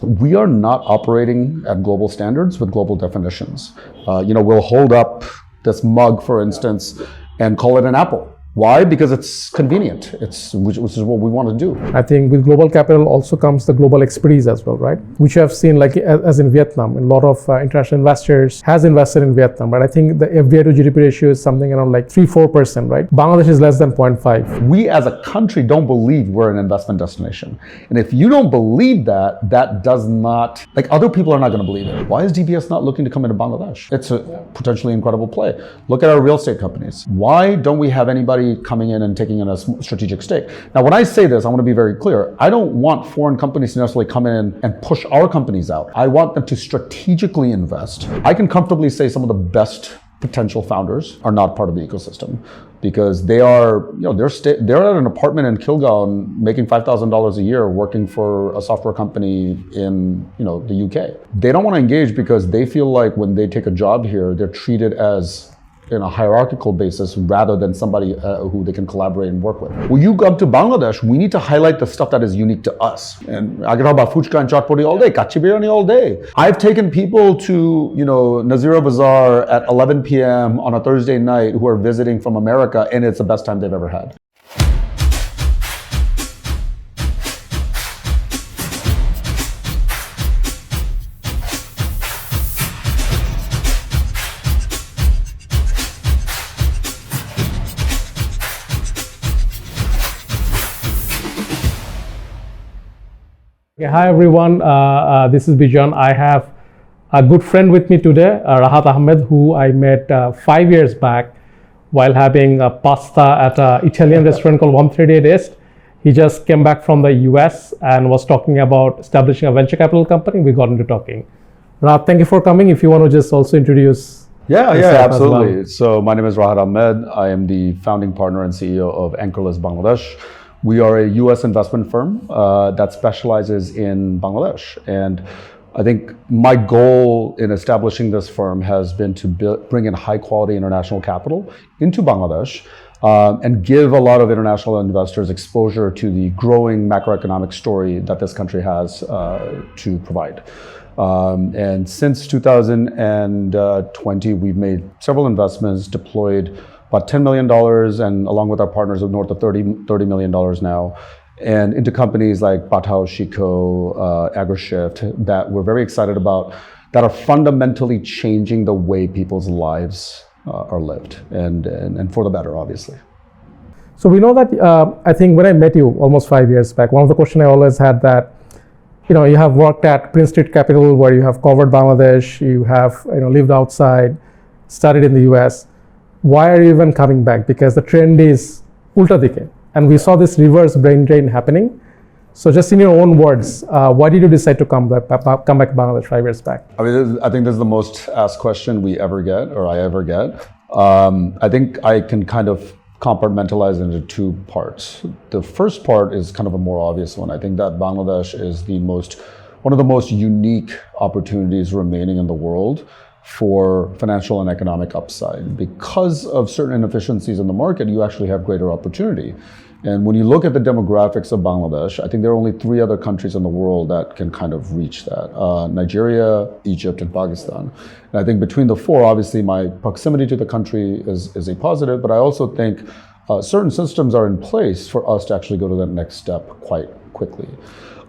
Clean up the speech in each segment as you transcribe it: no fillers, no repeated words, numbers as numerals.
We are not operating at global standards with global definitions. We'll hold up this mug, for instance, and call it an apple. Why? Because it's convenient. Which is what we want to do. I think with global capital also comes the global expertise as well, right? Which you have seen, like as in Vietnam, a lot of international investors has invested in Vietnam, but I think the FDI to GDP ratio is something around like 3-4%, right? Bangladesh is less than 0.5. We as a country don't believe we're an investment destination. And if you don't believe that, that does not, like other people are not going to believe it. Why is DBS not looking to come into Bangladesh? It's a potentially incredible play. Look at our real estate companies. Why don't we have anybody coming in and taking in a strategic stake? Now, when I say this, I want to be very clear. I don't want foreign companies to necessarily come in and push our companies out. I want them to strategically invest. I can comfortably say some of the best potential founders are not part of the ecosystem because they are, they're at an apartment in Kilgaon making $5,000 a year working for a software company in, the UK. They don't want to engage because they feel like when they take a job here, they're treated as in a hierarchical basis rather than somebody who they can collaborate and work with. When you come to Bangladesh, we need to highlight the stuff that is unique to us. And I can talk about fuchka and chatpoti all day, kachi biryani all day. I've taken people to, Nazira Bazaar at 11 p.m. on a Thursday night who are visiting from America, and it's the best time they've ever had. Okay, hi everyone, this is Bijan. I have a good friend with me today, Rahat Ahmed, who I met 5 years back while having pasta at an Italian restaurant called 138 East. He just came back from the US and was talking about establishing a venture capital company. We got into talking. Rahat, thank you for coming. If you want to just also introduce. Yeah, absolutely. Well. So my name is Rahat Ahmed. I am the founding partner and CEO of Anchorless Bangladesh. We are a US investment firm that specializes in Bangladesh. And I think my goal in establishing this firm has been to bring in high quality international capital into Bangladesh and give a lot of international investors exposure to the growing macroeconomic story that this country has to provide. And since 2020, we've made several investments, deployed about $10 million, and along with our partners of north of $30 million now, and into companies like Batao, Shiko, AgriShift that we're very excited about, that are fundamentally changing the way people's lives are lived, and for the better, obviously. So we know that, I think when I met you almost 5 years back, one of the questions I always had that, you have worked at Prince Street Capital where you have covered Bangladesh, you have lived outside, studied in the US. Why are you even coming back? Because the trend is ulta dike. And we saw this reverse brain drain happening. So just in your own words, why did you decide to come back to Bangladesh 5 years back? I think this is the most asked question we ever get, or I ever get. I think I can kind of compartmentalize into two parts. The first part is kind of a more obvious one. I think that Bangladesh is one of the most unique opportunities remaining in the world for financial and economic upside. Because of certain inefficiencies in the market, you actually have greater opportunity. And when you look at the demographics of Bangladesh, I think there are only 3 other countries in the world that can kind of reach that. Nigeria, Egypt, and Pakistan. And I think between the 4, obviously my proximity to the country is a positive, but I also think certain systems are in place for us to actually go to that next step quite quickly.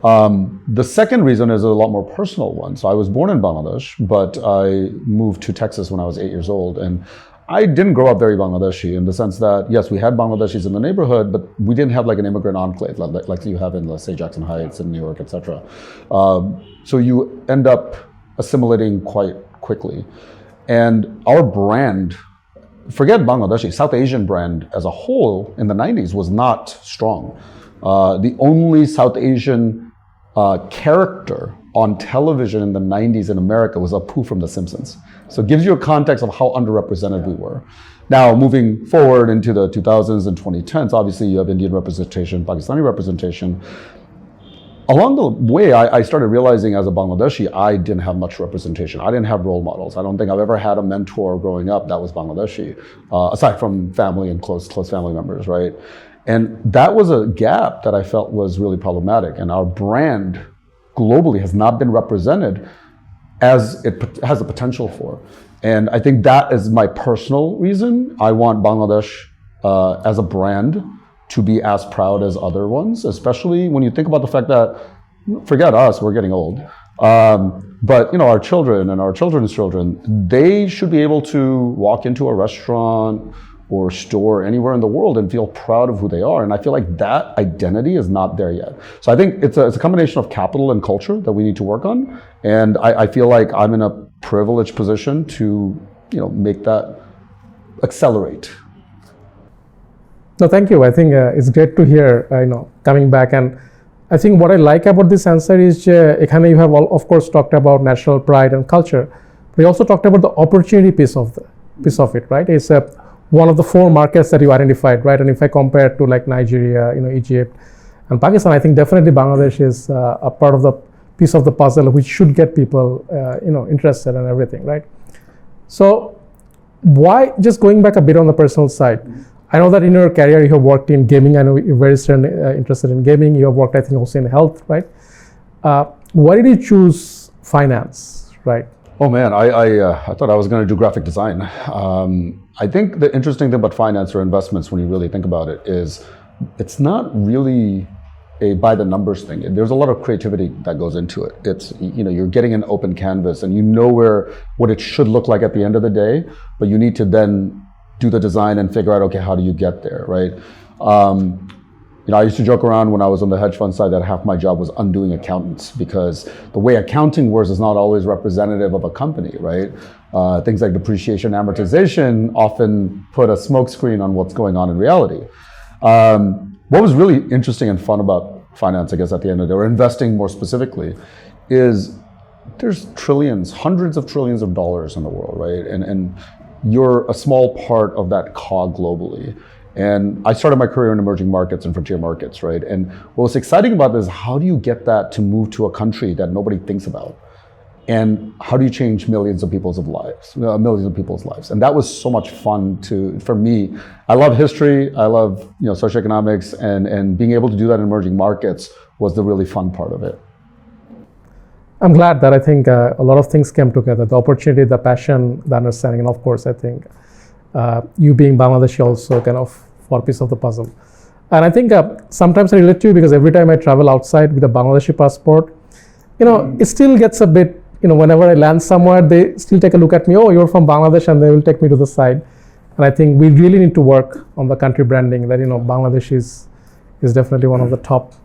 The second reason is a lot more personal one. So I was born in Bangladesh, but I moved to Texas when I was 8 years old. And I didn't grow up very Bangladeshi in the sense that, yes, we had Bangladeshis in the neighborhood, but we didn't have like an immigrant enclave like you have in, let's say, Jackson Heights in New York, etc. So you end up assimilating quite quickly. And our brand, forget Bangladeshi, South Asian brand as a whole in the 90s was not strong. The only South Asian character on television in the 90s in America was Apu from The Simpsons. So it gives you a context of how underrepresented we were. Now, moving forward into the 2000s and 2010s, obviously you have Indian representation, Pakistani representation. Along the way, I started realizing as a Bangladeshi, I didn't have much representation. I didn't have role models. I don't think I've ever had a mentor growing up that was Bangladeshi, aside from family and close family members, right? And that was a gap that I felt was really problematic. And our brand globally has not been represented as it has the potential for. And I think that is my personal reason. I want Bangladesh as a brand to be as proud as other ones, especially when you think about the fact that, forget us, we're getting old. But our children and our children's children, they should be able to walk into a restaurant or store anywhere in the world and feel proud of who they are. And I feel like that identity is not there yet. So I think it's a combination of capital and culture that we need to work on. And I feel like I'm in a privileged position to make that accelerate. No, thank you. I think it's great to hear, coming back. And I think what I like about this answer is, ekhane you have, of course, talked about national pride and culture. But you also talked about the opportunity piece of it, right? It's one of the 4 markets that you identified, right? And if I compare to like Nigeria, Egypt, and Pakistan, I think definitely Bangladesh is a part of the piece of the puzzle which should get people, interested in everything, right? So, why, just going back a bit on the personal side, I know that in your career you have worked in gaming. I know you're very interested in gaming. You have worked, I think, also in health, right? Why did you choose finance, right? Oh man, I thought I was going to do graphic design. I think the interesting thing about finance or investments, when you really think about it, is it's not really a by the numbers thing. There's a lot of creativity that goes into it. It's you're getting an open canvas, and what it should look like at the end of the day, but you need to then do the design and figure out, okay, how do you get there, right? I used to joke around when I was on the hedge fund side that half my job was undoing accountants, because the way accounting works is not always representative of a company, right? Things like depreciation, amortization often put a smokescreen on what's going on in reality. What was really interesting and fun about finance, I guess, at the end of the day, or investing more specifically, is there's trillions, hundreds of trillions of dollars in the world, right? And you're a small part of that cog globally. And I started my career in emerging markets and frontier markets, right? And what's exciting about this is, how do you get that to move to a country that nobody thinks about? And how do you change millions of people's lives? And that was so much fun for me. I love history, I love socioeconomics, and being able to do that in emerging markets was the really fun part of it. I'm glad that I think a lot of things came together, the opportunity, the passion, the understanding, and of course, I think you being Bangladeshi also kind of for a piece of the puzzle. And I think sometimes I relate to you because every time I travel outside with a Bangladeshi passport, it still gets a bit, whenever I land somewhere, they still take a look at me, oh, you're from Bangladesh, and they will take me to the side. And I think we really need to work on the country branding that, Bangladesh is definitely one of the top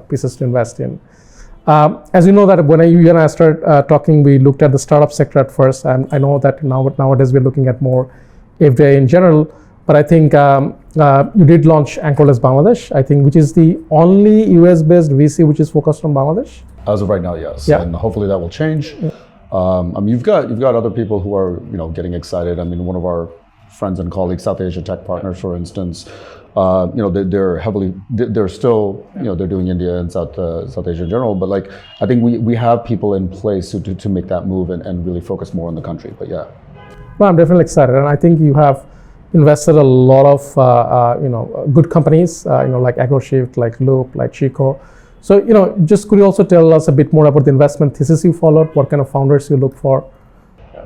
pieces to invest in. As you know that when you and I started talking, we looked at the startup sector at first, and I know that nowadays we're looking at more FDI in general, but I think you did launch Anchorless Bangladesh, I think, which is the only US-based VC which is focused on Bangladesh. As of right now, yes, yeah. And hopefully that will change. Yeah. You've got other people who are getting excited. One of our friends and colleagues, South Asia Tech Partners, for instance, they're still they're doing India and South Asia in general, but I think we have people in place to make that move and really focus more on the country. But yeah. Well, I'm definitely excited, and I think you have invested a lot of good companies, like AgroShift, like Loop, like Chico. So just could you also tell us a bit more about the investment thesis you followed? What kind of founders you look for?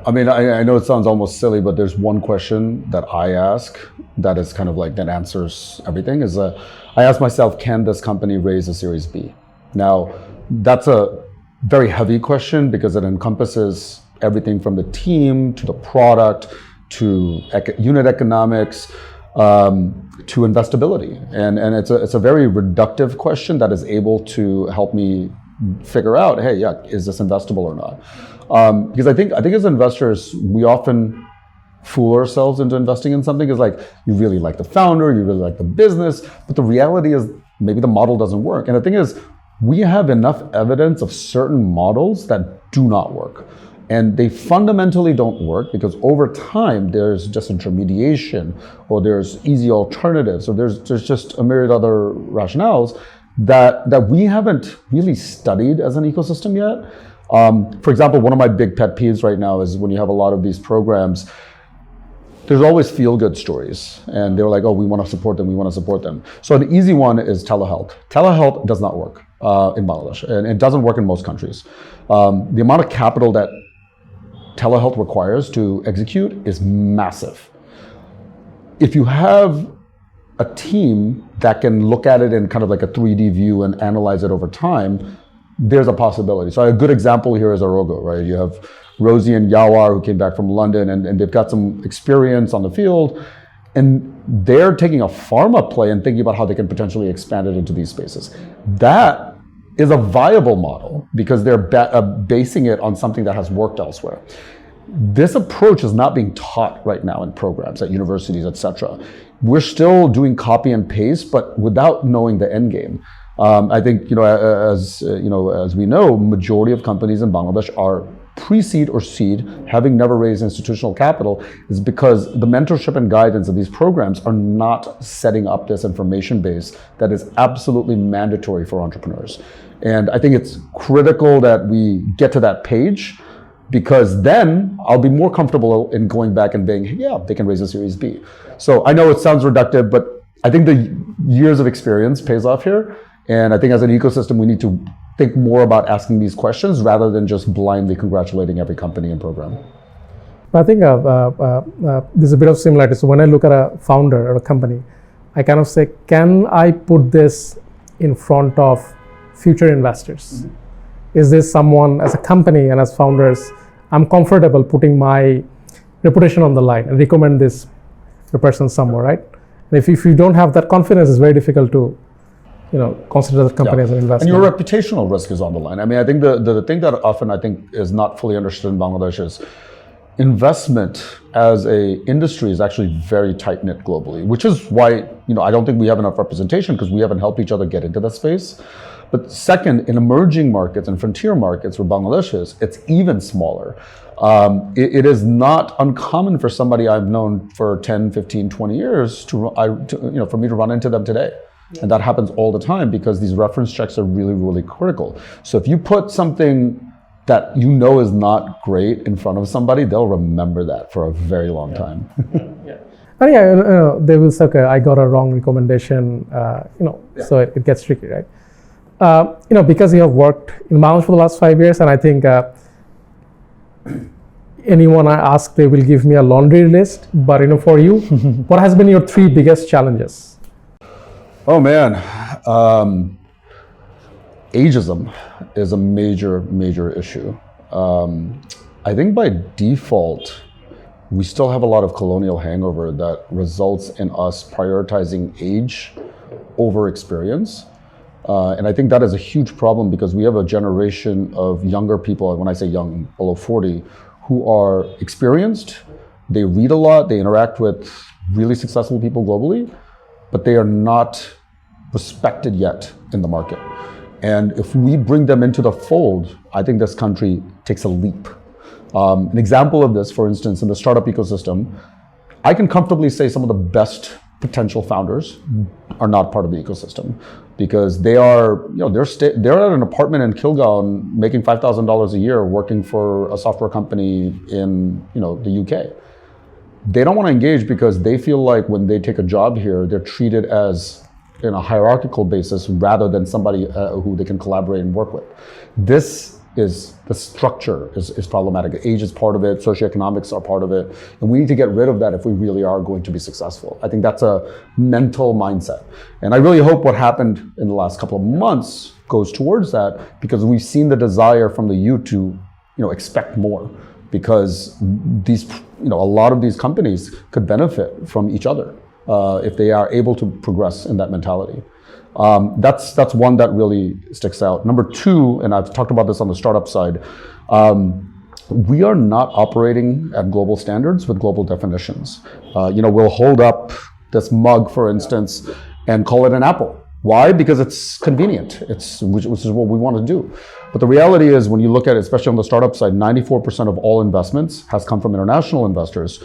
I know it sounds almost silly, but there's one question that I ask that is kind of that answers everything. Is I ask myself, can this company raise a Series B? Now, that's a very heavy question because it encompasses everything from the team to the product to unit economics to investability, and it's a very reductive question that is able to help me figure out, hey, yeah, is this investable or not? Because I think as investors, we often fool ourselves into investing in something. Is you really like the founder, you really like the business, but the reality is maybe the model doesn't work. And the thing is, we have enough evidence of certain models that do not work. And they fundamentally don't work because over time there's just intermediation, or there's easy alternatives, or there's just a myriad other rationales that we haven't really studied as an ecosystem yet. For example, one of my big pet peeves right now is when you have a lot of these programs, there's always feel-good stories. And they were like, oh, we want to support them, we want to support them. So an easy one is telehealth. Telehealth does not work in Bangladesh, and it doesn't work in most countries. The amount of capital that telehealth requires to execute is massive. If you have a team that can look at it in kind of like a 3D view and analyze it over time, there's a possibility. So a good example here is Arogo, right? You have Rosie and Yawar who came back from London, and they've got some experience on the field, and they're taking a pharma play and thinking about how they can potentially expand it into these spaces. That is a viable model because they're basing it on something that has worked elsewhere. This approach is not being taught right now in programs at universities, etc. We're still doing copy and paste, but without knowing the end game. I think, as we know, majority of companies in Bangladesh are pre-seed or seed, having never raised institutional capital, is because the mentorship and guidance of these programs are not setting up this information base that is absolutely mandatory for entrepreneurs. And I think it's critical that we get to that page, because then I'll be more comfortable in going back and being, yeah, they can raise a Series B. So I know it sounds reductive, but I think the years of experience pays off here. And I think as an ecosystem, we need to think more about asking these questions rather than just blindly congratulating every company and program. I think there's a bit of similarity. So when I look at a founder or a company, I kind of say, can I put this in front of future investors? Mm-hmm. Is this someone, as a company and as founders, I'm comfortable putting my reputation on the line and recommend this to a person somewhere, right? And if you don't have that confidence, it's very difficult to consider the company as an investment. And your reputational risk is on the line. I mean, I think the thing that often I think is not fully understood in Bangladesh is investment as a industry is actually very tight-knit globally, which is why, I don't think we have enough representation because we haven't helped each other get into that space. But second, in emerging markets and frontier markets where Bangladesh is, it's even smaller. It is not uncommon for somebody I've known for 10, 15, 20 years for me to run into them today. Yeah. And that happens all the time because these reference checks are really, really critical. So if you put something that is not great in front of somebody, they'll remember that for a very long time. Yeah. And they will say, okay, I got a wrong recommendation, so it gets tricky, right? Because you have worked in Bangladesh for the last 5 years, and I think anyone I ask, they will give me a laundry list. But for you, what has been your 3 biggest challenges? Oh man, ageism is a major, major issue. I think by default, we still have a lot of colonial hangover that results in us prioritizing age over experience. And I think that is a huge problem because we have a generation of younger people, when I say young, below 40, who are experienced, they read a lot, they interact with really successful people globally, but they are not respected yet in the market. And if we bring them into the fold, I think this country takes a leap. An example of this, for instance, in the startup ecosystem, I can comfortably say some of the best potential founders are not part of the ecosystem because they are, they're at an apartment in Kilgown making $5,000 a year working for a software company in, the UK. They don't want to engage because they feel like when they take a job here, they're treated as in a hierarchical basis rather than somebody who they can collaborate and work with. The structure is problematic. Age is part of it, socioeconomics are part of it, and we need to get rid of that if we really are going to be successful. I think that's a mental mindset. And I really hope what happened in the last couple of months goes towards that because we've seen the desire from the youth to, expect more because a lot of these companies could benefit from each other if they are able to progress in that mentality. That's one that really sticks out. Number 2, and I've talked about this on the startup side, we are not operating at global standards with global definitions. We'll hold up this mug, for instance, and call it an apple. Why? Because it's convenient, which is what we want to do. But the reality is when you look at it, especially on the startup side, 94% of all investments has come from international investors.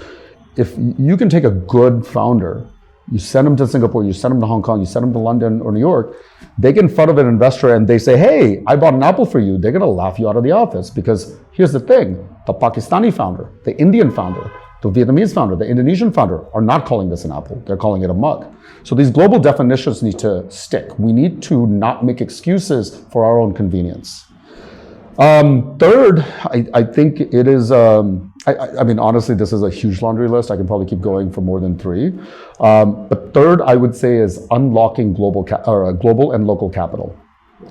If you can take a good founder, you send them to Singapore, you send them to Hong Kong, you send them to London or New York, they get in front of an investor and they say, hey, I bought an apple for you. They're going to laugh you out of the office because here's the thing, the Pakistani founder, the Indian founder, the Vietnamese founder, the Indonesian founder are not calling this an apple. They're calling it a mug. So these global definitions need to stick. We need to not make excuses for our own convenience. Third, I think it is, I mean, honestly, this is a huge laundry list. I can probably keep going for more than three. But third, I would say, is unlocking global and local capital.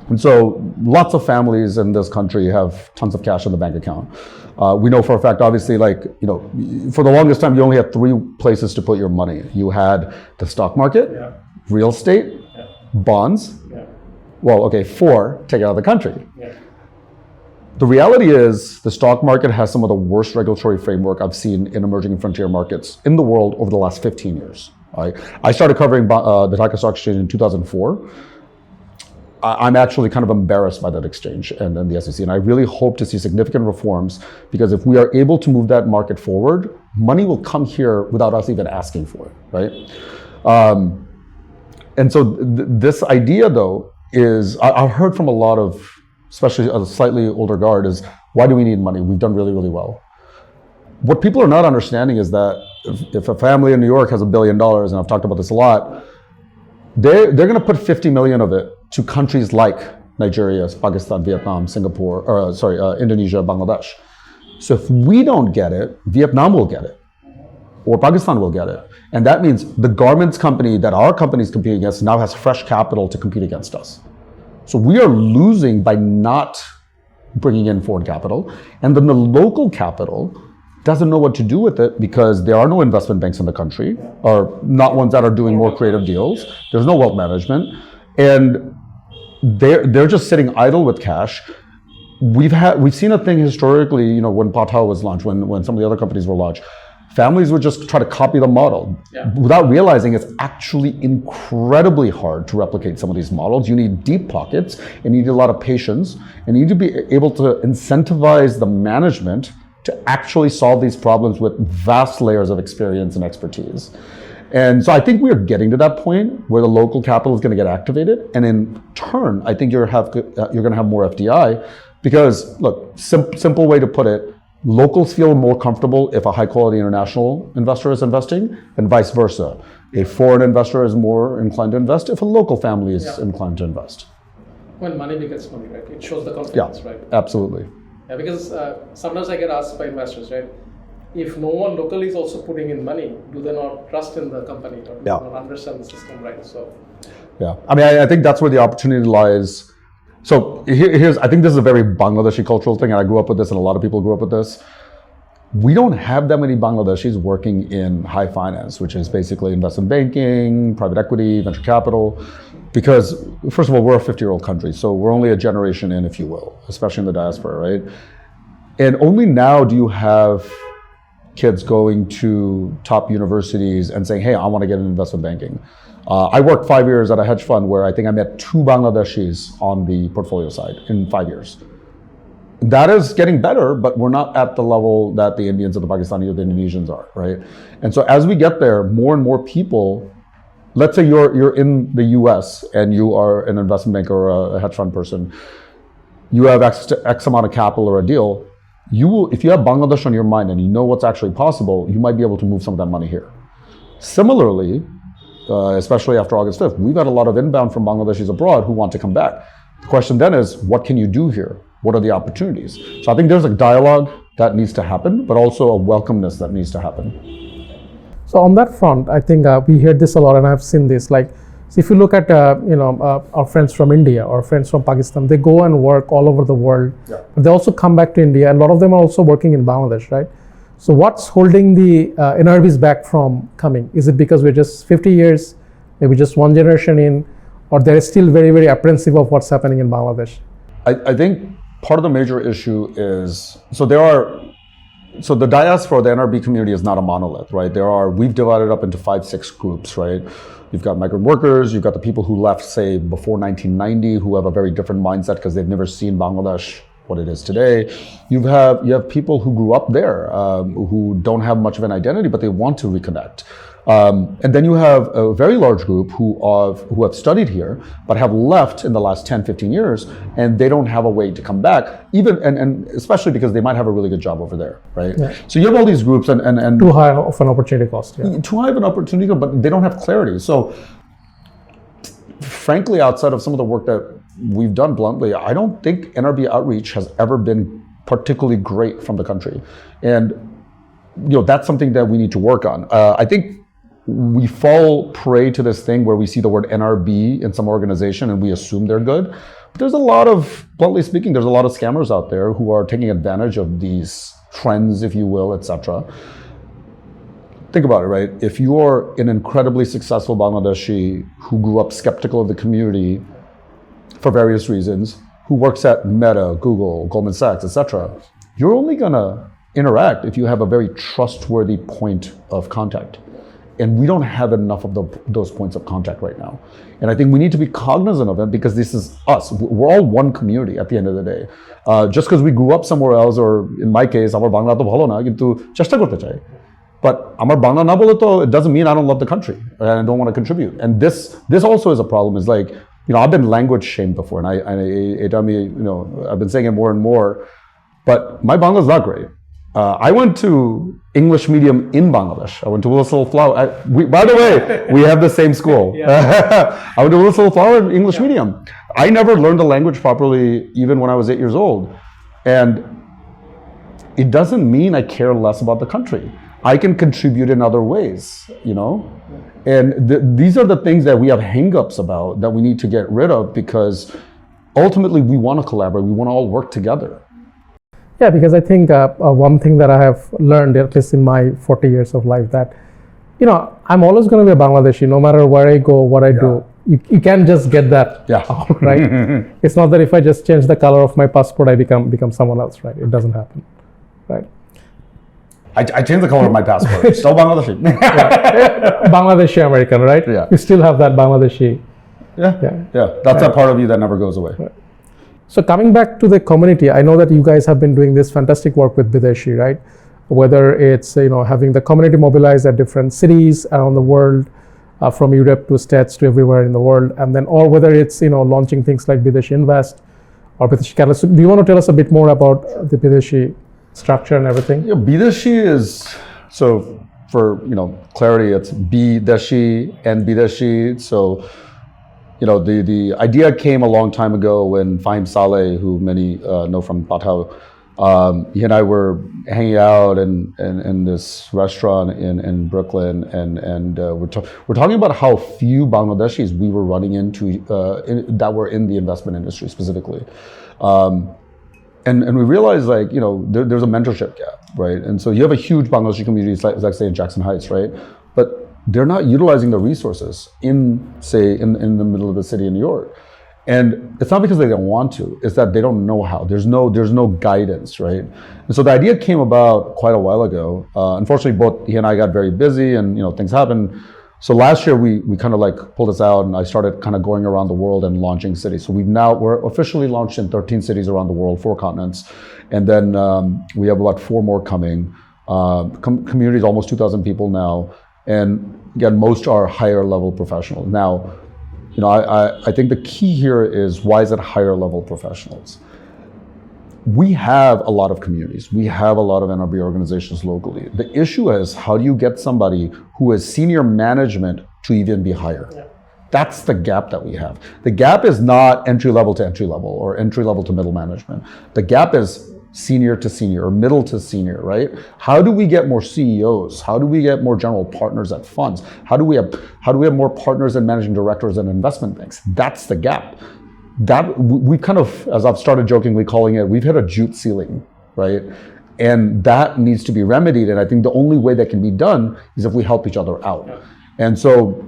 And so lots of families in this country have tons of cash in the bank account. We know for a fact, obviously, for the longest time, you only had three places to put your money. You had the stock market, real estate, bonds. Well, okay, four, take it out of the country. The reality is the stock market has some of the worst regulatory framework I've seen in emerging and frontier markets in the world over the last 15 years. I started covering the Dhaka Stock Exchange in 2004. I'm actually kind of embarrassed by that exchange and the SEC, and I really hope to see significant reforms, because if we are able to move that market forward, money will come here without us even asking for it, right? And so this idea, though, is I've heard from a lot of, especially a slightly older guard, is why do we need money? We've done really, really well. What people are not understanding is that if a family in New York has $1 billion, and I've talked about this a lot, they're going to put 50 million of it to countries like Nigeria, Pakistan, Vietnam, Indonesia, Bangladesh. So if we don't get it, Vietnam will get it, or Pakistan will get it. And that means the garments company that our companies compete against now has fresh capital to compete against us. So we are losing by not bringing in foreign capital. And then the local capital doesn't know what to do with it, because there are no investment banks in the country, or not ones that are doing more creative deals. There's no wealth management. And they're just sitting idle with cash. We've seen a thing historically, when Patao was launched, when some of the other companies were launched, families would just try to copy the model without realizing it's actually incredibly hard to replicate some of these models. You need deep pockets, and you need a lot of patience, and you need to be able to incentivize the management to actually solve these problems with vast layers of experience and expertise. And so I think we're getting to that point where the local capital is going to get activated, and in turn, I think you're going to have more FDI, because look, simple way to put it, locals feel more comfortable if a high quality international investor is investing, and vice versa. A foreign investor is more inclined to invest if a local family is inclined to invest. When money becomes money, right? It shows the confidence, right? Absolutely. Yeah, because sometimes I get asked by investors, right? If no one locally is also putting in money, do they not trust in the company, or do they not understand the system, right? So, I mean, I think that's where the opportunity lies. So I think this is a very Bangladeshi cultural thing, and I grew up with this, and a lot of people grew up with this. We don't have that many Bangladeshis working in high finance, which is basically investment banking, private equity, venture capital, because first of all, we're a 50-year-old country, so we're only a generation in, if you will, especially in the diaspora, right? And only now do you have kids going to top universities and saying, hey, I want to get into investment banking. I worked 5 years at a hedge fund where I think I met 2 Bangladeshis on the portfolio side in 5 years. That is getting better, but we're not at the level that the Indians or the Pakistanis or the Indonesians are, right? And so as we get there, more and more people, let's say you're in the US and you are an investment banker or a hedge fund person, you have access to X amount of capital or a deal, you will, if you have Bangladesh on your mind and you know what's actually possible, you might be able to move some of that money here. Similarly, especially after August 5th, we've got a lot of inbound from Bangladeshis abroad who want to come back. The question then is, what can you do here? What are the opportunities? So I think there's a dialogue that needs to happen, but also a welcomeness that needs to happen. So on that front, I think we hear this a lot, and I've seen this. Like, so if you look at our friends from India or friends from Pakistan, they go and work all over the world, but they also come back to India, and a lot of them are also working in Bangladesh, right? So what's holding the NRBs back from coming? Is it because we're just 50 years, maybe just one generation in, or they're still very, very apprehensive of what's happening in Bangladesh? I think part of the major issue is, so the diaspora, the NRB community is not a monolith, right? We've divided up into 5-6 groups, right? You've got migrant workers, you've got the people who left, say, before 1990, who have a very different mindset because they've never seen Bangladesh what it is today. You have people who grew up there, who don't have much of an identity, but they want to reconnect. And then you have a very large group who have studied here, but have left in the last 10, 15 years, and they don't have a way to come back, even and especially because they might have a really good job over there, right? Yeah. So you have all these groups and too high of an opportunity cost. Yeah. Too high of an opportunity cost, but they don't have clarity. So frankly, outside of some of the work that we've done bluntly, I don't think NRB outreach has ever been particularly great from the country. And that's something that we need to work on. I think we fall prey to this thing where we see the word NRB in some organization and we assume they're good. But there's a lot of, bluntly speaking, there's a lot of scammers out there who are taking advantage of these trends, if you will, etc. Think about it, right? If you're an incredibly successful Bangladeshi who grew up skeptical of the community for various reasons, who works at Meta, Google, Goldman Sachs, etc., you're only gonna interact if you have a very trustworthy point of contact. And we don't have enough of those points of contact right now. And I think we need to be cognizant of it because this is us. We're all one community at the end of the day. Just because we grew up somewhere else, or in my case, আমার বাংলা তো ভালো না, কিন্তু চেষ্টা করতে চাই. But আমার বাংলা না বলে তো, it doesn't mean I don't love the country and I don't want to contribute. And this also is a problem. Is like, I've been language shamed before, and I've been saying it more and more. But my Bangla is not great. I went to English medium in Bangladesh. I went to Willis Little Flower. By the way, we have the same school. I went to Willis Little Flower English medium. I never learned the language properly, even when I was 8 years old. And it doesn't mean I care less about the country. I can contribute in other ways, And these are the things that we have hang-ups about that we need to get rid of, because ultimately we want to collaborate. We want to all work together. Yeah, because I think one thing that I have learned, at least in my 40 years of life, that, I'm always going to be a Bangladeshi, no matter where I go, what I do. You can't just get that out, right? It's not that if I just change the color of my passport, I become someone else, right? It doesn't happen, right? I changed the color of my passport. Still Bangladeshi. Bangladeshi American, right? Yeah. You still have that Bangladeshi. Yeah. That's a part of you that never goes away. Right. So coming back to the community, I know that you guys have been doing this fantastic work with Bideshi, right? Whether it's having the community mobilized at different cities around the world, from Europe to States to everywhere in the world, and then, or whether it's launching things like Bideshi Invest or Bideshi Catalyst. So do you want to tell us a bit more about the Bideshi structure and everything? Yeah, Bideshi is, so for clarity, it's Bideshi and Bideshi. So the idea came a long time ago when Fahim Saleh, who many know from Patao, he and I were hanging out in this restaurant in Brooklyn, and we're talking about how few Bangladeshis we were running into that were in the investment industry specifically. And we realized, there's a mentorship gap, right? And so you have a huge Bangladeshi community, like say in Jackson Heights, right? But they're not utilizing the resources in the middle of the city in New York. And it's not because they don't want to, it's that they don't know how. There's no guidance, right? And so the idea came about quite a while ago. Unfortunately, both he and I got very busy, and things happened. So last year we kind of pulled this out, and I started kind of going around the world and launching cities. So we're officially launched in 13 cities around the world, 4 continents. And then we have about 4 more coming. Communities, almost 2,000 people now. And again, most are higher level professionals. Now, I think the key here is, why is it higher level professionals? We have a lot of communities. We have a lot of NRB organizations locally. The issue is, how do you get somebody who is senior management to even be higher? Yeah. That's the gap that we have. The gap is not entry level to entry level or entry level to middle management. The gap is senior to senior or middle to senior, right? How do we get more CEOs? How do we get more general partners at funds? How do we have more partners and managing directors and investment banks? That's the gap. That we kind of, as I've started jokingly calling it, we've hit a jute ceiling, right? And that needs to be remedied. And I think the only way that can be done is if we help each other out. And so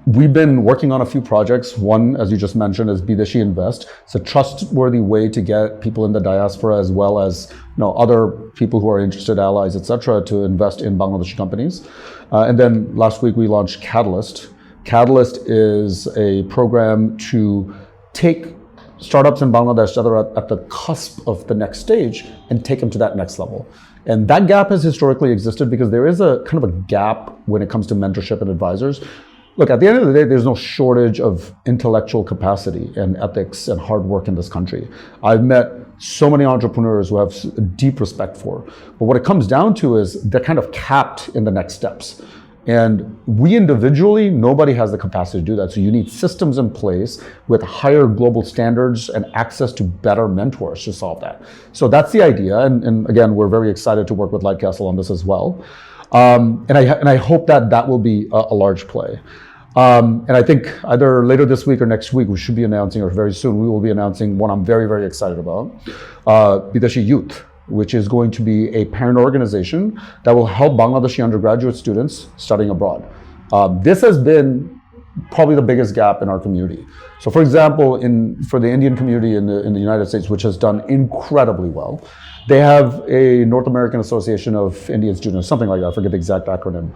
we've been working on a few projects. One, as you just mentioned, is Bideshi Invest. It's a trustworthy way to get people in the diaspora, as well as other people who are interested, allies, etc., to invest in Bangladeshi companies. And then last week we launched Catalyst. Catalyst is a program to take startups in Bangladesh that are at the cusp of the next stage and take them to that next level. And that gap has historically existed because there is a kind of a gap when it comes to mentorship and advisors. Look, at the end of the day, there's no shortage of intellectual capacity and ethics and hard work in this country. I've met so many entrepreneurs who have deep respect for. But what it comes down to is they're kind of capped in the next steps. And we individually, nobody has the capacity to do that. So you need systems in place with higher global standards and access to better mentors to solve that. So that's the idea. And again, we're very excited to work with Lightcastle on this as well. And I hope that will be a large play. And I think either later this week or next week, we should be announcing, or very soon, we will be announcing one I'm very, very excited about, Bideshi Youth, which is going to be a parent organization that will help Bangladeshi undergraduate students studying abroad. This has been probably the biggest gap in our community. So for example, for the Indian community in the United States, which has done incredibly well, they have a North American Association of Indian Students, something like that, I forget the exact acronym,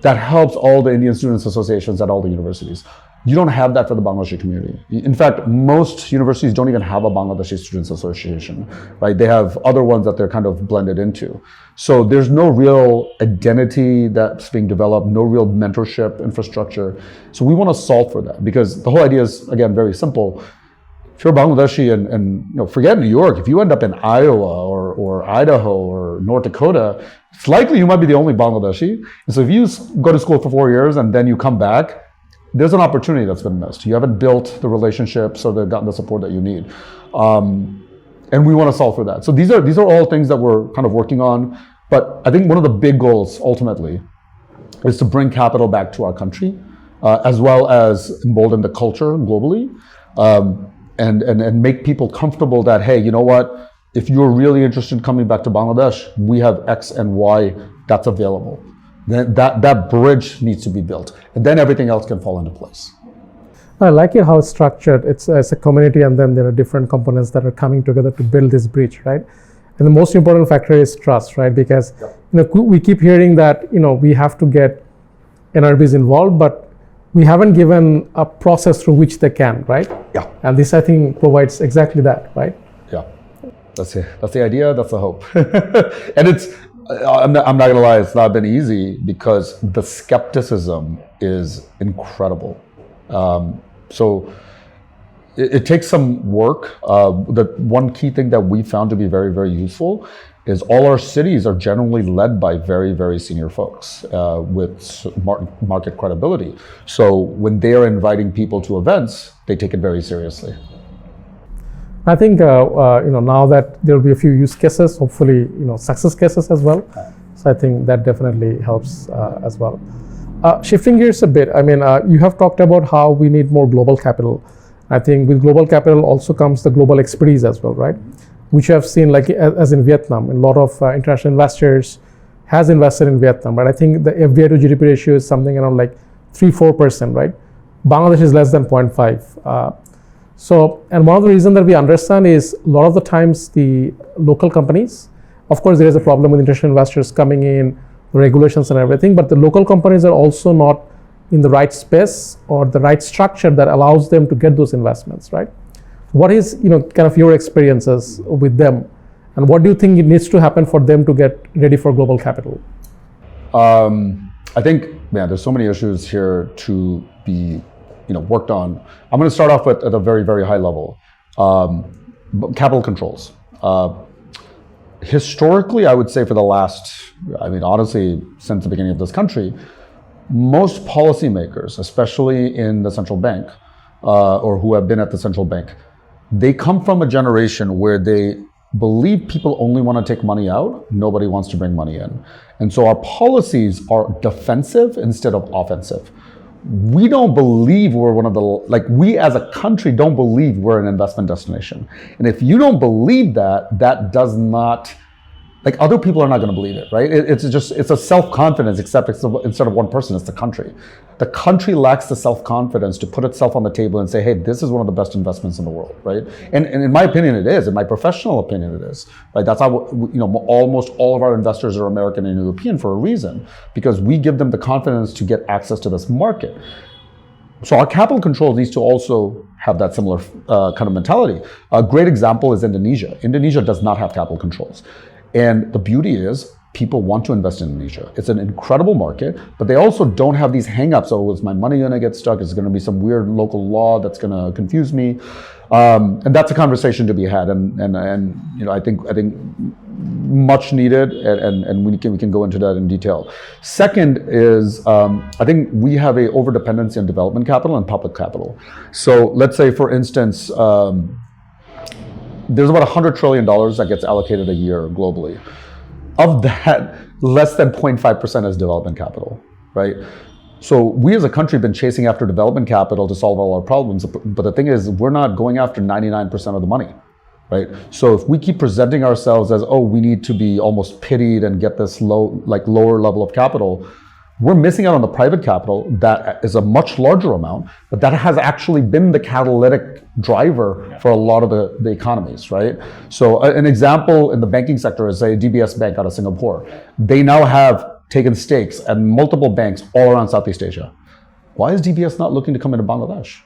that helps all the Indian Students Associations at all the universities. You don't have that for the Bangladeshi community. In fact, most universities don't even have a Bangladeshi Students Association, right? They have other ones that they're kind of blended into. So there's no real identity that's being developed, no real mentorship infrastructure. So we want to solve for that, because the whole idea is, again, very simple. If you're Bangladeshi and forget New York, if you end up in Iowa or Idaho or North Dakota, it's likely you might be the only Bangladeshi. And so if you go to school for 4 years and then you come back, there's an opportunity that's been missed. You haven't built the relationships or gotten the support that you need. And we want to solve for that. So these are all things that we're kind of working on. But I think one of the big goals ultimately is to bring capital back to our country, as well as embolden the culture globally, and make people comfortable that, hey, you know what? If you're really interested in coming back to Bangladesh, we have X and Y that's available. Then that bridge needs to be built, and then everything else can fall into place. I like it how it's structured. It's a community, and then there are different components that are coming together to build this bridge, right? And the most important factor is trust, right? Because we keep hearing that we have to get NRBs involved, but we haven't given a process through which they can, right? Yeah. And this, I think, provides exactly that, right? Yeah. That's the idea. That's the hope. And I'm not going to lie, it's not been easy because the skepticism is incredible. So it takes some work. The one key thing that we found to be very, very useful is all our cities are generally led by very, very senior folks with market credibility. So when they are inviting people to events, they take it very seriously. I think now that there will be a few use cases, hopefully success cases as well. So I think that definitely helps as well. Shifting gears a bit, you have talked about how we need more global capital. I think with global capital also comes the global expertise as well, right? Which you have seen, like as in Vietnam, a lot of international investors has invested in Vietnam, but I think the FDI to GDP ratio is something around like 3-4%, right? Bangladesh is less than 0.5. And one of the reasons that we understand is a lot of the times the local companies, of course there is a problem with international investors coming in, regulations and everything, but the local companies are also not in the right space or the right structure that allows them to get those investments, right? What is kind of your experiences with them, and what do you think it needs to happen for them to get ready for global capital? I think, man, there's so many issues here to be worked on. I'm going to start off at a very, very high level. Capital controls. Historically, I would say for the last, honestly, since the beginning of this country, most policymakers, especially in the central bank, or who have been at the central bank, they come from a generation where they believe people only want to take money out, nobody wants to bring money in. And so our policies are defensive instead of offensive. We don't believe we're we as a country don't believe we're an investment destination. And if you don't believe that does not, other people are not going to believe it, right? It's a self-confidence, except instead of one person, it's the country. The country lacks the self-confidence to put itself on the table and say, hey, this is one of the best investments in the world, right? And in my opinion, it is. In my professional opinion, it is, right? That's how, almost all of our investors are American and European for a reason, because we give them the confidence to get access to this market. So our capital control needs to also have that similar kind of mentality. A great example is Indonesia. Indonesia does not have capital controls. And the beauty is people want to invest in Indonesia. It's an incredible market, but they also don't have these hangups. Oh, is my money going to get stuck? Is it going to be some weird local law that's going to confuse me? And that's a conversation to be had. And I think much needed, and we can go into that in detail. Second is, I think we have a overdependency on development capital and public capital. So let's say, for instance, there's about $100 trillion that gets allocated a year globally. Of that, less than 0.5% is development capital, right? So we as a country have been chasing after development capital to solve all our problems, but the thing is, we're not going after 99% of the money. Right? So if we keep presenting ourselves as, oh, we need to be almost pitied and get this lower level of capital, we're missing out on the private capital that is a much larger amount, but that has actually been the catalytic driver for a lot of the economies, right? So an example in the banking sector is, say, DBS Bank out of Singapore. They now have taken stakes at multiple banks all around Southeast Asia. Why is DBS not looking to come into Bangladesh?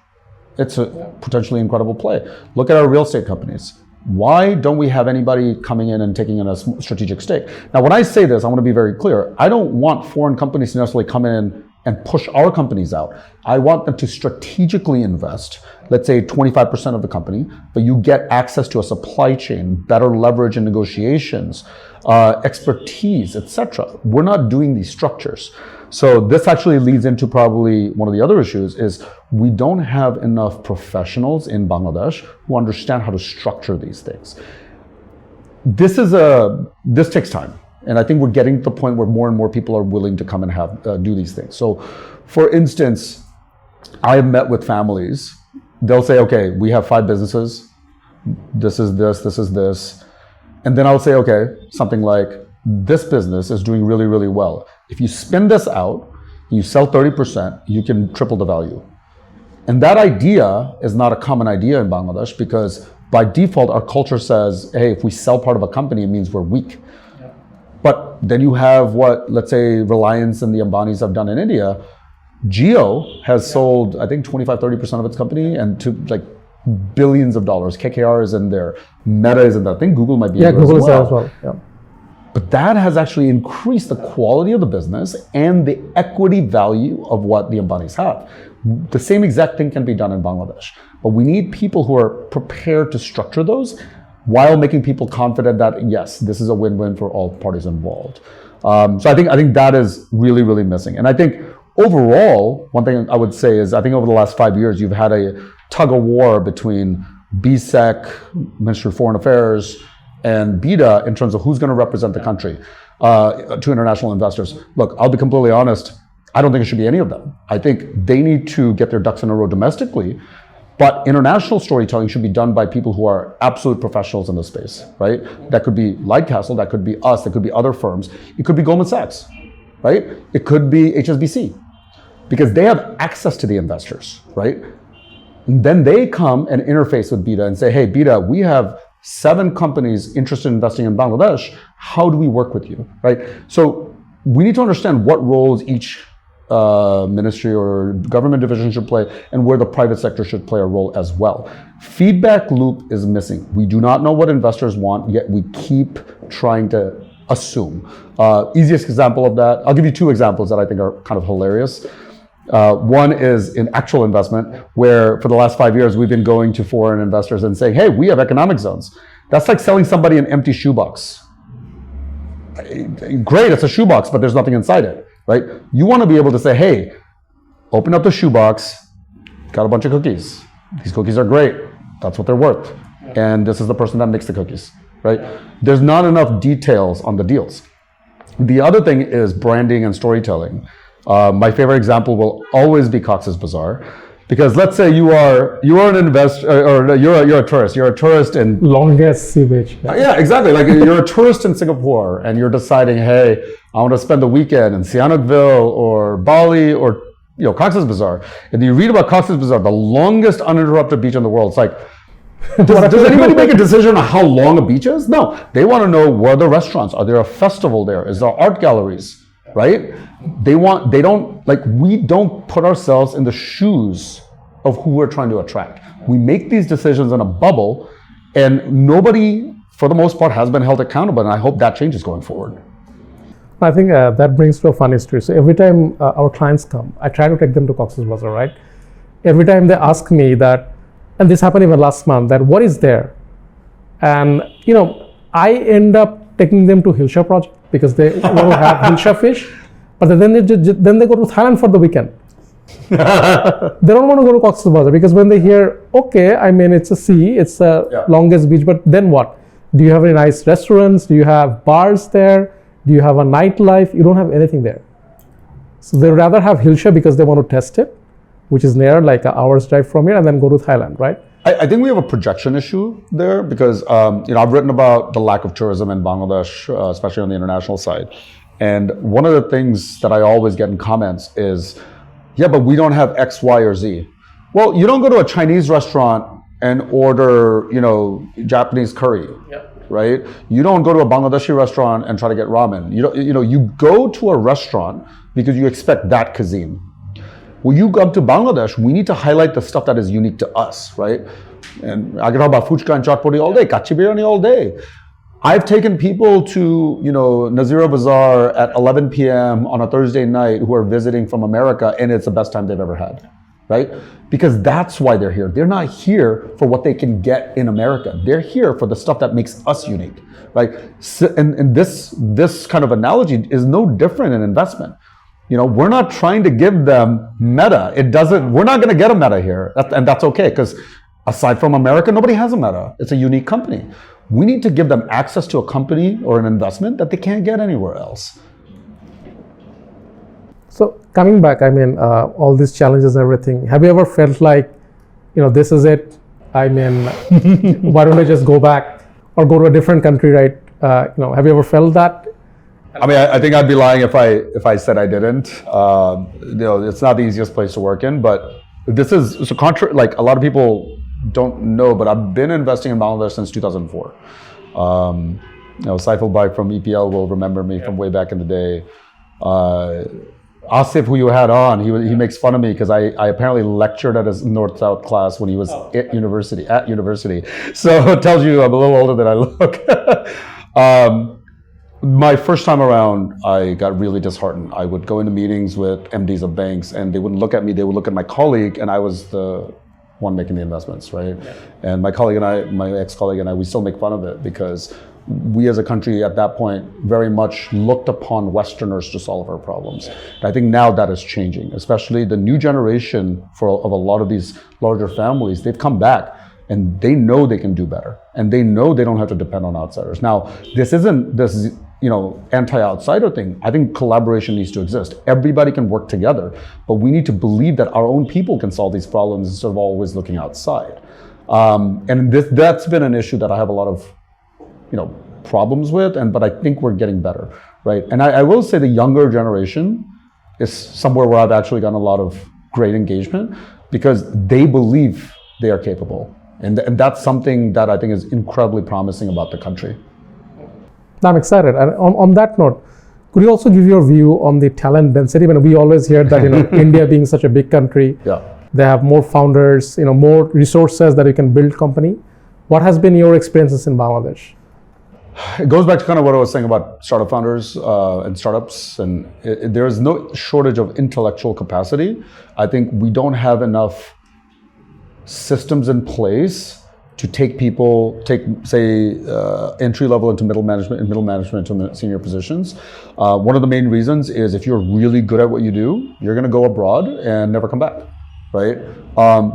It's a potentially incredible play. Look at our real estate companies. Why don't we have anybody coming in and taking in a strategic stake? Now, when I say this, I want to be very clear. I don't want foreign companies to necessarily come in and push our companies out. I want them to strategically invest, let's say 25% of the company, but you get access to a supply chain, better leverage in negotiations, expertise, etc. We're not doing these structures. So this actually leads into probably one of the other issues is we don't have enough professionals in Bangladesh who understand how to structure these things. This takes time. And I think we're getting to the point where more and more people are willing to come and do these things. So for instance, I have met with families. They'll say, okay, we have 5 businesses. This is this, this is this. And then I'll say, okay, something like, this business is doing really, really well. If you spin this out, you sell 30%, you can triple the value. And that idea is not a common idea in Bangladesh because by default, our culture says, hey, if we sell part of a company, it means we're weak. Yeah. But then you have what, let's say, Reliance and the Ambanis have done in India. Jio has sold, I think, 25-30% of its company and to like billions of dollars. KKR is in there. Meta is in there. I think Google might be in there Google as well. is there as well. Yeah. But that has actually increased the quality of the business and the equity value of what the Ambanis have. The same exact thing can be done in Bangladesh. But we need people who are prepared to structure those while making people confident that, yes, this is a win-win for all parties involved. So I think that is really, really missing. And I think overall, one thing I would say is I think over the last 5 years, you've had a tug of war between BSEC, Ministry of Foreign Affairs, and BIDA in terms of who's going to represent the country to international investors. Look, I'll be completely honest. I don't think it should be any of them. I think they need to get their ducks in a row domestically, but international storytelling should be done by people who are absolute professionals in the space, right? That could be Lightcastle, that could be us, that could be other firms. It could be Goldman Sachs, right? It could be HSBC, because they have access to the investors, right? And then they come and interface with BIDA and say, hey, BIDA, we have 7 companies interested in investing in Bangladesh. How do we work with you, right? So we need to understand what roles each ministry or government division should play and where the private sector should play a role as well. Feedback loop is missing. We do not know what investors want, yet we keep trying to assume. Easiest example of that, I'll give you 2 examples that I think are kind of hilarious. One is in actual investment, where for the last 5 years, we've been going to foreign investors and saying, hey, we have economic zones. That's like selling somebody an empty shoebox. Great, it's a shoebox, but there's nothing inside it, right? You want to be able to say, hey, open up the shoebox, got a bunch of cookies. These cookies are great. That's what they're worth. And this is the person that makes the cookies, right? There's not enough details on the deals. The other thing is branding and storytelling. My favorite example will always be Cox's Bazar, because let's say you are an investor or you're a tourist. You're a tourist in longest sea beach. Yeah, exactly. Like you're a tourist in Singapore, and you're deciding, hey, I want to spend the weekend in Sihanoukville or Bali or Cox's Bazar, and you read about Cox's Bazar, the longest uninterrupted beach in the world. It's like, does anybody make a decision on how long a beach is? No, they want to know where are the restaurants. Are there a festival there? Is there art galleries? right? We don't put ourselves in the shoes of who we're trying to attract. We make these decisions in a bubble, and nobody, for the most part, has been held accountable, and I hope that changes going forward. I think that brings to a funny story. So every time our clients come, I try to take them to Cox's Bazar, right? Every time they ask me that, and this happened even last month, that what is there? And I end up taking them to Hilsha project because they want to have Hilsha fish, but then they go to Thailand for the weekend. They don't want to go to Cox's Bazar because when they hear, okay, I mean, it's a sea, it's a longest beach, but then what? Do you have any nice restaurants? Do you have bars there? Do you have a nightlife? You don't have anything there. So they rather have Hilsha because they want to test it, which is near like an hour's drive from here, and then go to Thailand, right? I think we have a projection issue there because I've written about the lack of tourism in Bangladesh, especially on the international side. And one of the things that I always get in comments is, yeah, but we don't have X, Y, or Z. Well, you don't go to a Chinese restaurant and order, Japanese curry, right? You don't go to a Bangladeshi restaurant and try to get ramen. You go to a restaurant because you expect that cuisine. When you come to Bangladesh, we need to highlight the stuff that is unique to us, right? And I can talk about fuchka and chatpuri all day, kachi biryani all day. I've taken people to, Nazira Bazaar at 11 p.m. on a Thursday night who are visiting from America, and it's the best time they've ever had, right? Because that's why they're here. They're not here for what they can get in America. They're here for the stuff that makes us unique, right? And this kind of analogy is no different in investment. We're not trying to give them meta. We're not going to get a meta here. And that's okay, because aside from America, nobody has a meta. It's a unique company. We need to give them access to a company or an investment that they can't get anywhere else. So coming back, I mean, all these challenges and everything, have you ever felt like, this is it? I mean, why don't I just go back or go to a different country, right? Have you ever felt that? I mean, I think I'd be lying if I said I didn't. It's not the easiest place to work in, but this is contrary. Like a lot of people don't know, but I've been investing in Bangladesh since 2004. Saiful Bhai from EPL will remember me from way back in the day. Asif, who you had on, he makes fun of me because I apparently lectured at his North-South class when he was at university. So it tells you I'm a little older than I look. My first time around, I got really disheartened. I would go into meetings with MDs of banks and they wouldn't look at me, they would look at my colleague, and I was the one making the investments, right? Yeah. And my colleague and I, my ex-colleague and I, we still make fun of it because we as a country at that point very much looked upon Westerners to solve our problems. And I think now that is changing, especially the new generation of a lot of these larger families. They've come back and they know they can do better, and they know they don't have to depend on outsiders. Now, this isn't this anti-outsider thing. I think collaboration needs to exist. Everybody can work together, but we need to believe that our own people can solve these problems instead of always looking outside. And that's been an issue that I have a lot of problems with, but I think we're getting better, right? And I will say the younger generation is somewhere where I've actually gotten a lot of great engagement because they believe they are capable. And that's something that I think is incredibly promising about the country. I'm excited. And on that note, could you also give your view on the talent density? When we always hear that India being such a big country, they have more founders, more resources that you can build company. What has been your experiences in Bangladesh? It goes back to kind of what I was saying about startup founders and startups, and there is no shortage of intellectual capacity. I think we don't have enough systems in place to take entry level into middle management to senior positions. One of the main reasons is if you're really good at what you do, you're going to go abroad and never come back, right?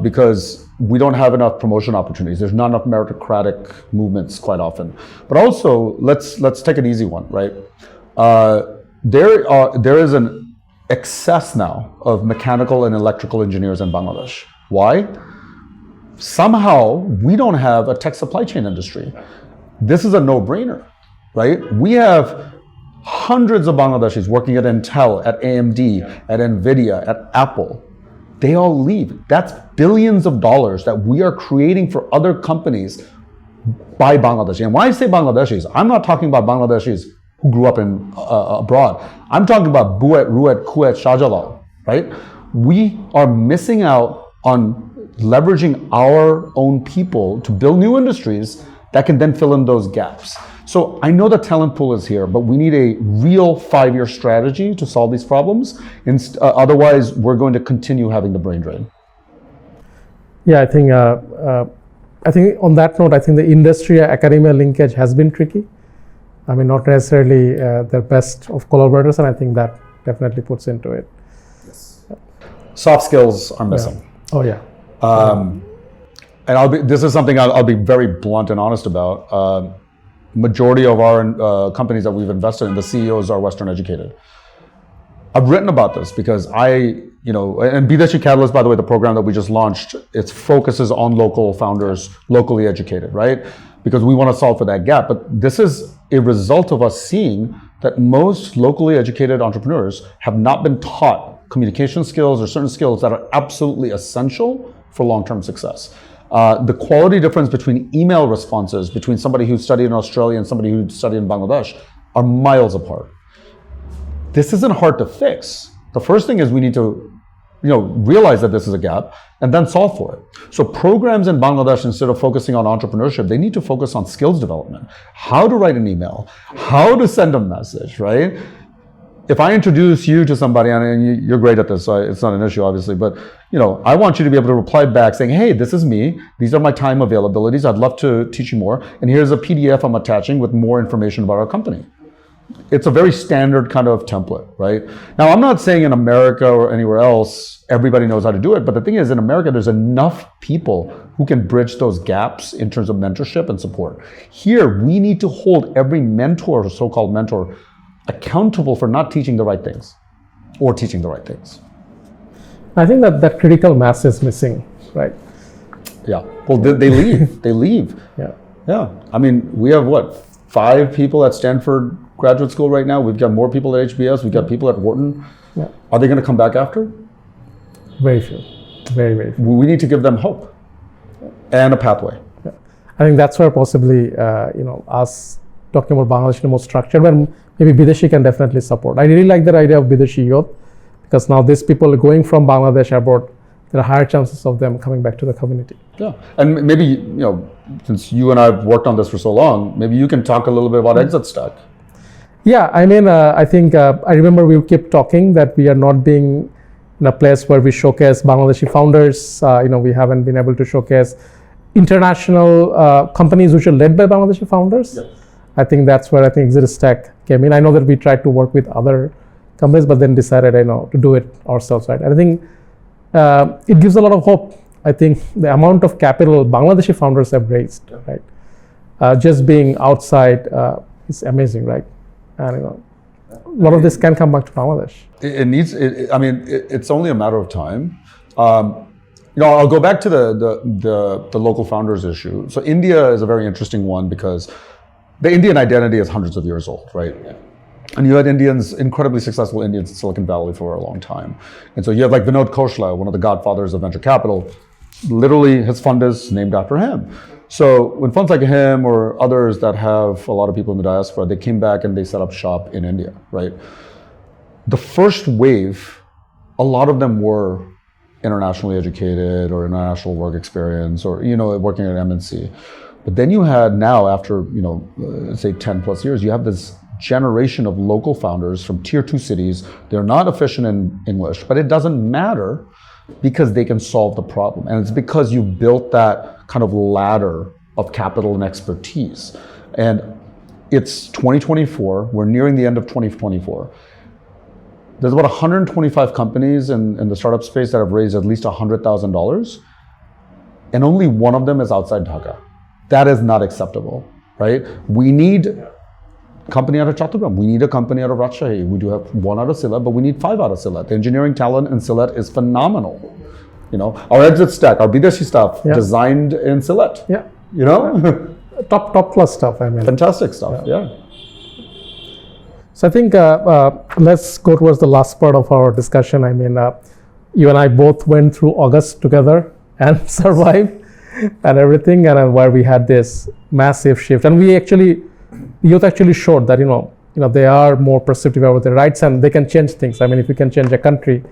Because we don't have enough promotion opportunities. There's not enough meritocratic movements quite often. But also, let's take an easy one, right? There is an excess now of mechanical and electrical engineers in Bangladesh. Why? Somehow we don't have a tech supply chain industry. This is a no-brainer, right? We have hundreds of Bangladeshis working at Intel, at AMD, at NVIDIA, at Apple. They all leave. That's billions of dollars that we are creating for other companies by Bangladeshi. And when I say Bangladeshis, I'm not talking about Bangladeshis who grew up in abroad. I'm talking about Buet, Ruet, Kuwait, Shahjalal, right? We are missing out on leveraging our own people to build new industries that can then fill in those gaps. So I know the talent pool is here, but we need a real 5-year strategy to solve these problems. Otherwise, we're going to continue having the brain drain. Yeah, I think on that note, I think the industry-academia linkage has been tricky. I mean, not necessarily the best of collaborators, and I think that definitely puts into it. Yes. Soft skills are missing. Yeah. Oh, yeah. And this is something I'll be very blunt and honest about. Majority of our companies that we've invested in, the CEOs are Western educated. I've written about this because and Bideshi Catalyst, by the way, the program that we just launched, it focuses on local founders, locally educated, right? Because we want to solve for that gap. But this is a result of us seeing that most locally educated entrepreneurs have not been taught communication skills or certain skills that are absolutely essential for long-term success. The quality difference between email responses between somebody who studied in Australia and somebody who studied in Bangladesh are miles apart. This isn't hard to fix. The first thing is we need to realize that this is a gap and then solve for it. So programs in Bangladesh, instead of focusing on entrepreneurship, they need to focus on skills development. How to write an email, how to send a message, right? If I introduce you to somebody, and you're great at this, so it's not an issue, obviously, but I want you to be able to reply back saying, hey, this is me. These are my time availabilities. I'd love to teach you more. And here's a PDF I'm attaching with more information about our company. It's a very standard kind of template, right? Now, I'm not saying in America or anywhere else, everybody knows how to do it. But the thing is, in America, there's enough people who can bridge those gaps in terms of mentorship and support. Here, we need to hold every mentor or so-called mentor accountable for not teaching the right things or teaching the right things. I think that critical mass is missing, right? Yeah. Well, they leave. They leave. Yeah. Yeah. I mean, we have 5 people at Stanford graduate school right now. We've got more people at HBS. We've got people at Wharton. Yeah. Are they going to come back after? Very few. Very, very few. We need to give them hope and a pathway. Yeah. I think that's where possibly, us talking about Bangladesh in a more structured, but maybe Bideshi can definitely support. I really like that idea of Bideshi youth, because now these people going from Bangladesh abroad, there are higher chances of them coming back to the community. Yeah, and maybe, since you and I have worked on this for so long, maybe you can talk a little bit about Exit Stack. Yeah, I mean, I think, I remember we kept talking that we are not being in a place where we showcase Bangladeshi founders. We haven't been able to showcase international companies which are led by Bangladeshi founders. Yes. I think that's where Exit Stack came in. I know that we tried to work with other companies, but then decided, to do it ourselves, right? And I think it gives a lot of hope. I think the amount of capital Bangladeshi founders have raised, right? Just being outside is amazing, right? And a lot of this can come back to Bangladesh. It's only a matter of time. I'll go back to the local founders issue. So India is a very interesting one because the Indian identity is hundreds of years old, right? Yeah. And you had incredibly successful Indians in Silicon Valley for a long time. And so you have Vinod Khosla, one of the godfathers of venture capital. Literally, his fund is named after him. So when funds like him or others that have a lot of people in the diaspora, they came back and they set up shop in India, right? The first wave, a lot of them were internationally educated or international work experience or, working at MNC. But then you had now, after, say 10 plus years, you have this generation of local founders from tier 2 cities. They're not efficient in English, but it doesn't matter because they can solve the problem. And it's because you built that kind of ladder of capital and expertise. And it's 2024, we're nearing the end of 2024. There's about 125 companies in the startup space that have raised at least $100,000, and only one of them is outside Dhaka. That is not acceptable, right? We need a company out of Chattogram. We need a company out of Rajshahi. We do have one out of Sylhet, but we need 5 out of Sylhet. The engineering talent in Sylhet is phenomenal. Our Exit Stack, our Bideshi stuff, designed in Sylhet. Yeah. Top class stuff. Fantastic stuff. Yeah. So I think let's go towards the last part of our discussion. You and I both went through August together and survived and everything, and where we had this massive shift. And youth actually showed that, they are more perceptive about their rights and they can change things. I mean, if you can change a country,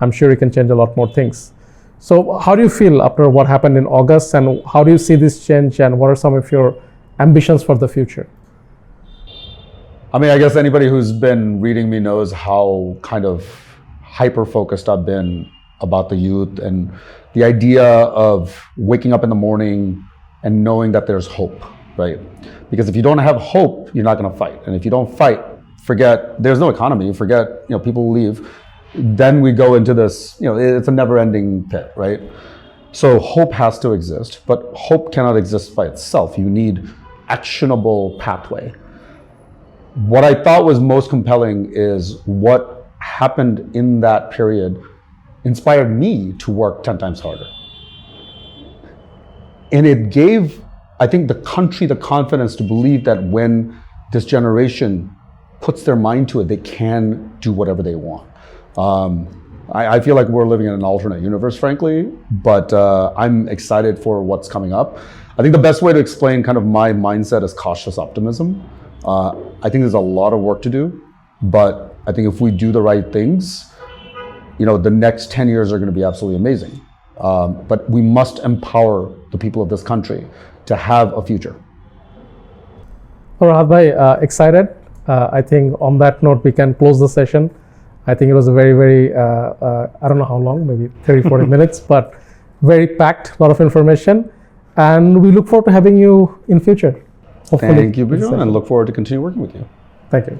I'm sure you can change a lot more things. So how do you feel after what happened in August, and how do you see this change, and what are some of your ambitions for the future? I mean, I guess anybody who's been reading me knows how kind of hyper-focused I've been about the youth and the idea of waking up in the morning and knowing that there's hope, right? Because if you don't have hope, you're not going to fight. And if you don't fight, forget, there's no economy, forget, people will leave. Then we go into this, it's a never-ending pit, right? So hope has to exist, but hope cannot exist by itself. You need actionable pathway. What I thought was most compelling is what happened in that period inspired me to work 10 times harder. And it gave, I think, the country the confidence to believe that when this generation puts their mind to it, they can do whatever they want. I feel like we're living in an alternate universe, frankly, but I'm excited for what's coming up. I think the best way to explain kind of my mindset is cautious optimism. I think there's a lot of work to do, but I think if we do the right things, the next 10 years are going to be absolutely amazing. But we must empower the people of this country to have a future. All right, Rahat bhai, excited. I think on that note, we can close the session. I think it was a very, very, I don't know how long, maybe 30, 40 minutes, but very packed, a lot of information. And we look forward to having you in future. Thank you, Bijan, and look forward to continue working with you. Thank you.